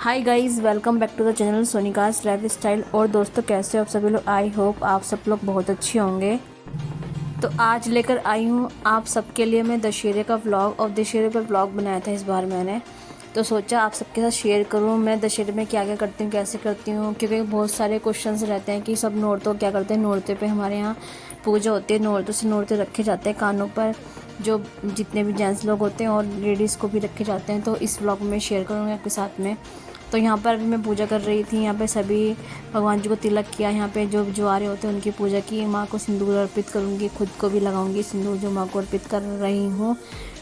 Hi guys, welcome back to the channel Sonika's life style. और दोस्तों, कैसे हो आप सभी लोग? आई होप आप सब लोग बहुत अच्छे होंगे। तो आज लेकर आई हूँ आप सबके लिए मैं दशहरे का व्लॉग। और दशहरे पर व्लॉग बनाया था इस बार मैंने, तो सोचा आप सबके साथ शेयर करूँ मैं दशहरे में क्या क्या करती हूँ, कैसे करती हूँ। क्योंकि बहुत सारे क्वेश्चंस रहते हैं कि सब नौरतों क्या करते हैं। नौरते पे हमारे यहाँ पूजा होती है, नौरतों से नौरते रखे जाते हैं कानों पर, जो जितने भी जेंट्स लोग होते हैं और लेडीज़ को भी रखे जाते हैं। तो इस व्लॉग में शेयर करूँगी आपके साथ में। तो यहाँ पर अभी मैं पूजा कर रही थी। यहाँ पे सभी भगवान जी को तिलक किया। यहाँ पे जो जुआरे होते हैं उनकी पूजा की। माँ को सिंदूर अर्पित करूँगी, खुद को भी लगाऊंगी सिंदूर जो माँ को अर्पित कर रही हूँ।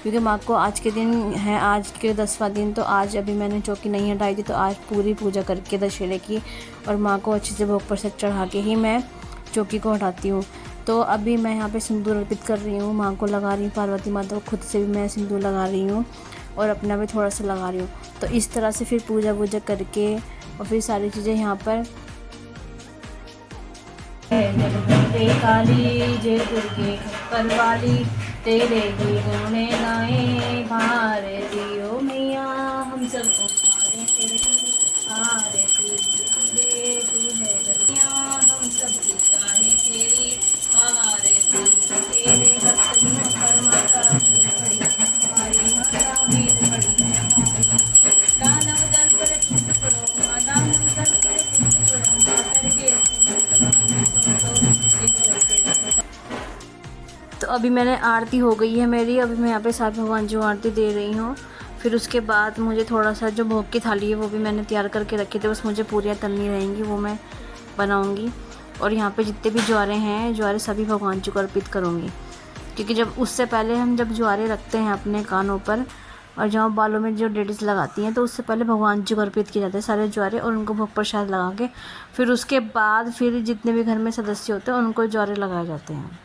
क्योंकि माँ को आज के दिन है, आज के 10वां दिन। तो आज अभी मैंने चौकी नहीं हटाई थी, तो आज पूरी पूजा करके दशहरे की और माँ को अच्छे से भोग प्रसाद चढ़ा के ही मैं चौकी को हटाती हूँ। तो अभी मैं यहाँ पे सिंदूर अर्पित कर रही हूँ, माँ को लगा रही हूँ, पार्वती माता को खुद से भी मैं सिंदूर लगा रही हूँ और अपना भी थोड़ा सा लगा रही हूँ। तो इस तरह से फिर पूजा वूजा करके और फिर सारी चीज़ें यहाँ पर जय काली जय दुर्गे खप्पर वाली, तेरे ही गुणे गाए भारती ओ मैया, हम सबको पारे तेरे आरती दे तू है दुनिया, हम सब गाए तेरी आरती। तेरे भक्त परमाता बड़ी हमारी माता भी बड़ी है। दानव दल पर पड़ो माँ, दानव दल पर पड़ो माँ, करके तो अभी मैंने आरती हो गई है मेरी। अभी मैं यहाँ पे साथ भगवान जी को आरती दे रही हूँ। फिर उसके बाद मुझे थोड़ा सा जो भोग की थाली है वो भी मैंने तैयार करके रखी थी, बस मुझे पूरियाँ तलनी रहेंगी, वो मैं बनाऊँगी। और यहाँ पे जितने भी ज्वारे हैं, ज्वारे सभी भगवान जी को अर्पित करूँगी। क्योंकि जब उससे पहले हम जब ज्वारे रखते हैं अपने कानों पर और जहाँ बालों में जो लेडीज़ लगाती हैं, तो उससे पहले भगवान जी को अर्पित किए जाते हैं सारे ज्वारे और उनको भोग प्रसाद लगा के फिर उसके बाद फिर जितने भी घर में सदस्य होते हैं उनको ज्वारे लगाए जाते हैं।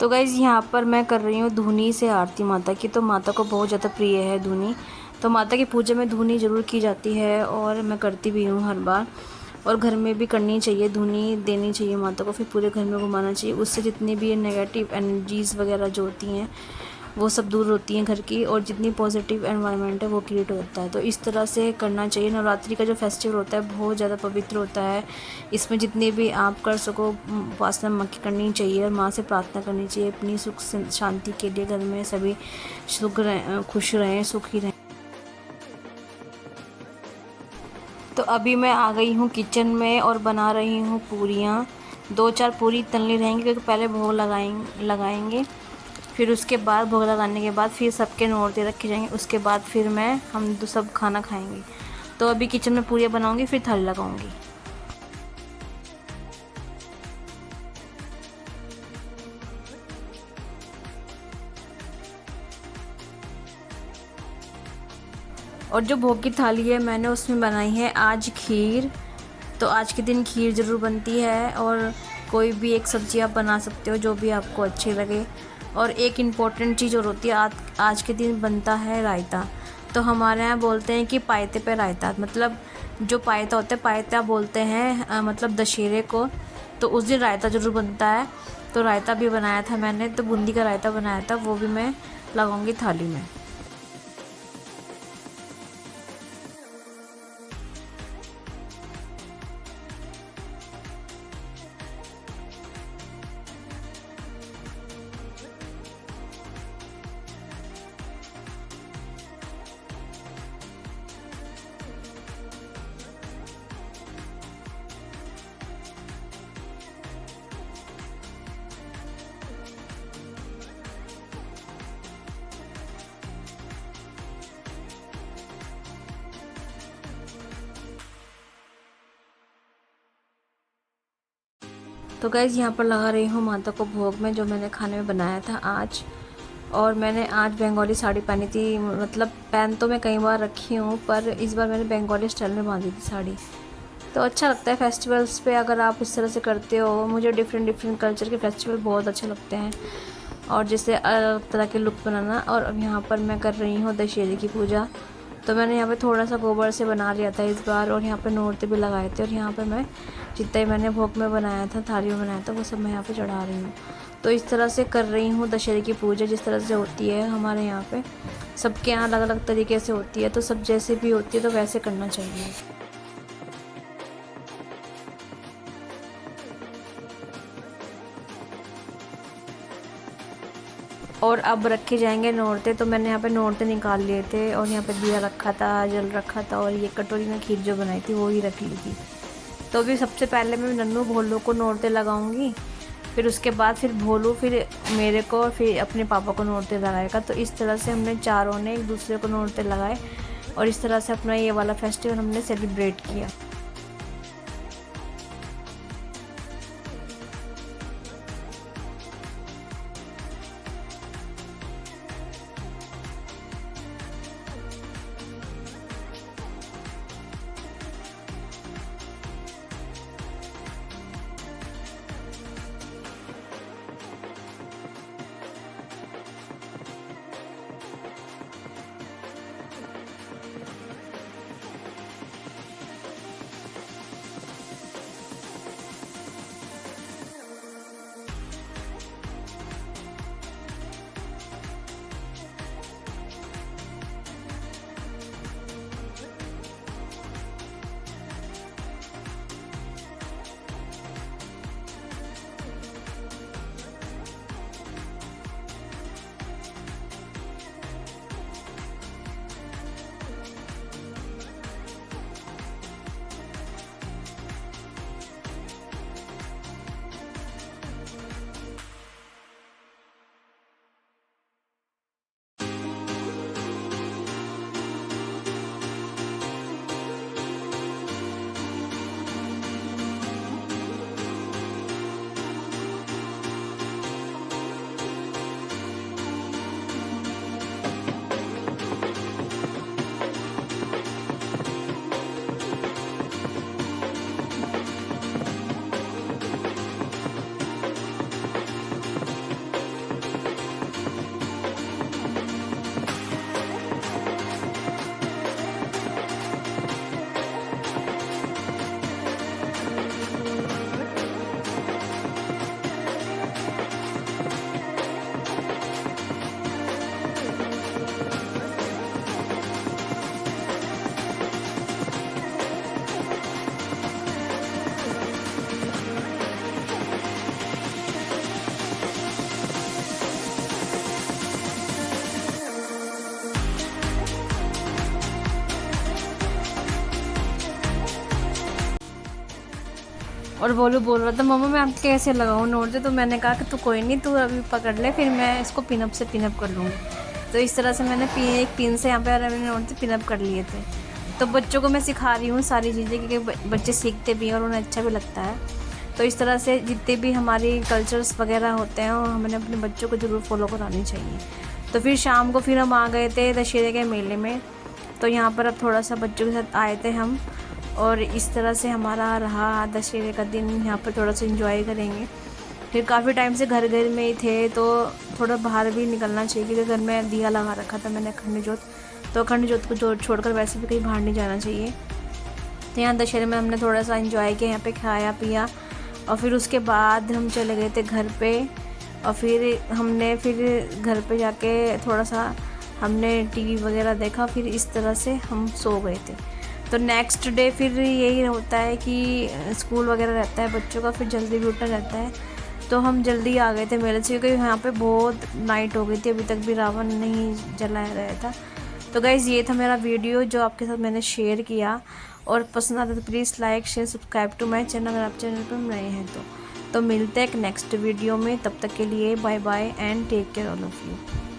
तो गाइज़, यहाँ पर मैं कर रही हूँ धूनी से आरती माता की। तो माता को बहुत ज़्यादा प्रिय है धूनी, तो माता की पूजा में धूनी ज़रूर की जाती है और मैं करती भी हूँ हर बार। और घर में भी करनी चाहिए, धूनी देनी चाहिए माता को, फिर पूरे घर में घुमाना चाहिए। उससे जितनी भी नेगेटिव एनर्जीज़ वगैरह जो होती हैं वो सब दूर होती हैं घर की, और जितनी पॉजिटिव एनवायरनमेंट है वो क्रिएट होता है। तो इस तरह से करना चाहिए। नवरात्रि का जो फेस्टिवल होता है बहुत ज़्यादा पवित्र होता है। इसमें जितने भी आप कर सको उपासना माँ की करनी चाहिए और माँ से प्रार्थना करनी चाहिए अपनी सुख शांति के लिए। घर में सभी सुख रहें, खुश रहें, सुखी रहें। तो अभी मैं आ गई हूँ किचन में और बना रही हूँ पूरियाँ। 2-4 पूरी तलनी रहेंगी क्योंकि पहले भोग लगाएंगे। फिर उसके बाद भोग लगाने के बाद फिर सबके नौरते रखे जाएंगे। उसके बाद फिर हम सब खाना खाएंगे। तो अभी किचन में पूरियाँ बनाऊंगी, फिर थाली लगाऊंगी। और जो भोग की थाली है मैंने उसमें बनाई है आज खीर। तो आज के दिन खीर ज़रूर बनती है और कोई भी एक सब्ज़ी आप बना सकते हो जो भी आपको अच्छी लगे। और एक इम्पॉर्टेंट चीज़ और होती है, आज के दिन बनता है रायता। तो हमारे यहाँ बोलते हैं कि पायते पे रायता, मतलब जो पायता होता है, पायता बोलते हैं मतलब दशहरे को। तो उस दिन रायता ज़रूर बनता है। तो रायता भी बनाया था मैंने, तो बूंदी का रायता बनाया था, वो भी मैं लगाऊंगी थाली में। तो गाइज़, यहाँ पर लगा रही हूँ माता को भोग में जो मैंने खाने में बनाया था आज। और मैंने आज बंगाली साड़ी पहनी थी, मतलब पहन तो मैं कई बार रखी हूँ पर इस बार मैंने बंगाली स्टाइल में बांधी थी साड़ी। तो अच्छा लगता है फेस्टिवल्स पे अगर आप इस तरह से करते हो। मुझे डिफरेंट डिफरेंट कल्चर के फेस्टिवल बहुत अच्छे लगते हैं और जैसे अलग तरह के लुक बनाना। और अब यहाँ पर मैं कर रही हूँ दशहरे की पूजा। तो मैंने यहाँ पे थोड़ा सा गोबर से बना लिया था इस बार, और यहाँ पे नोरते भी लगाए थे। और यहाँ पे मैं जितना ही मैंने भोग में बनाया था, थाली में बनाया था, वो सब मैं यहाँ पे चढ़ा रही हूँ। तो इस तरह से कर रही हूँ दशहरे की पूजा, जिस तरह से होती है हमारे यहाँ पे। सबके यहाँ अलग अलग तरीके से होती है, तो सब जैसे भी होती है तो वैसे करना चाहिए। और अब रखे जाएंगे नौरते। तो मैंने यहाँ पे नौरते निकाल लिए थे, और यहाँ पे दिया रखा था, जल रखा था, और ये कटोरी में खीर जो बनाई थी वो ही रख ली थी। तो अभी सबसे पहले मैं नन्नू भोलू को नौरते लगाऊंगी, फिर उसके बाद फिर भोलू फिर मेरे को और फिर अपने पापा को नौरते लगाएगा। तो इस तरह से हमने चारों ने एक दूसरे को नौरते लगाए, और इस तरह से अपना ये वाला फेस्टिवल हमने सेलिब्रेट किया। और बोलू बोल रहा था मम्मा मैं आपके कैसे लगाऊँ नोरते। तो मैंने कहा कि तू कोई नहीं, तू अभी पकड़ ले, फिर मैं इसको पिनअप से पिनअप कर लूँगी। तो इस तरह से मैंने एक पिन से यहाँ पे मैंने नोरते पिनअप कर लिए थे। तो बच्चों को मैं सिखा रही हूँ सारी चीज़ें, क्योंकि बच्चे सीखते भी हैं और उन्हें अच्छा भी लगता है। तो इस तरह से जितने भी हमारी कल्चर्स वगैरह होते हैं, हमें अपने बच्चों को ज़रूर फॉलो करानी चाहिए। तो फिर शाम को फिर हम आ गए थे दशहरे के मेले में। तो यहाँ पर अब थोड़ा सा बच्चों के साथ आए थे हम, और इस तरह से हमारा रहा दशहरे का दिन। यहाँ पर थोड़ा सा एंजॉय करेंगे। फिर काफ़ी टाइम से घर में ही थे, तो थोड़ा बाहर भी निकलना चाहिए, क्योंकि घर में दिया लगा रखा था मैंने अखंड जोत। तो अखंड जोत को छोड़कर वैसे भी कहीं बाहर नहीं जाना चाहिए। तो यहाँ दशहरे में हमने थोड़ा सा एंजॉय किया, यहाँ पे खाया पिया, और फिर उसके बाद हम चले गए थे घर पे। और फिर हमने घर पे जाके थोड़ा सा हमने टीवी वगैरह देखा, फिर इस तरह से हम सो गए थे। तो नेक्स्ट डे फिर यही होता है कि स्कूल वगैरह रहता है बच्चों का, फिर जल्दी भी उठना रहता है। तो हम जल्दी आ गए थे मेले से, क्योंकि यहाँ पे बहुत नाइट हो गई थी, अभी तक भी रावण नहीं जलाया गया था। तो गाइज़ ये था मेरा वीडियो जो आपके साथ मैंने शेयर किया, और पसंद आता तो please like share subscribe to my channel अगर आप चैनल पर नए हैं तो मिलते हैं एक नेक्स्ट वीडियो में। तब तक के लिए bye bye and take care all of you.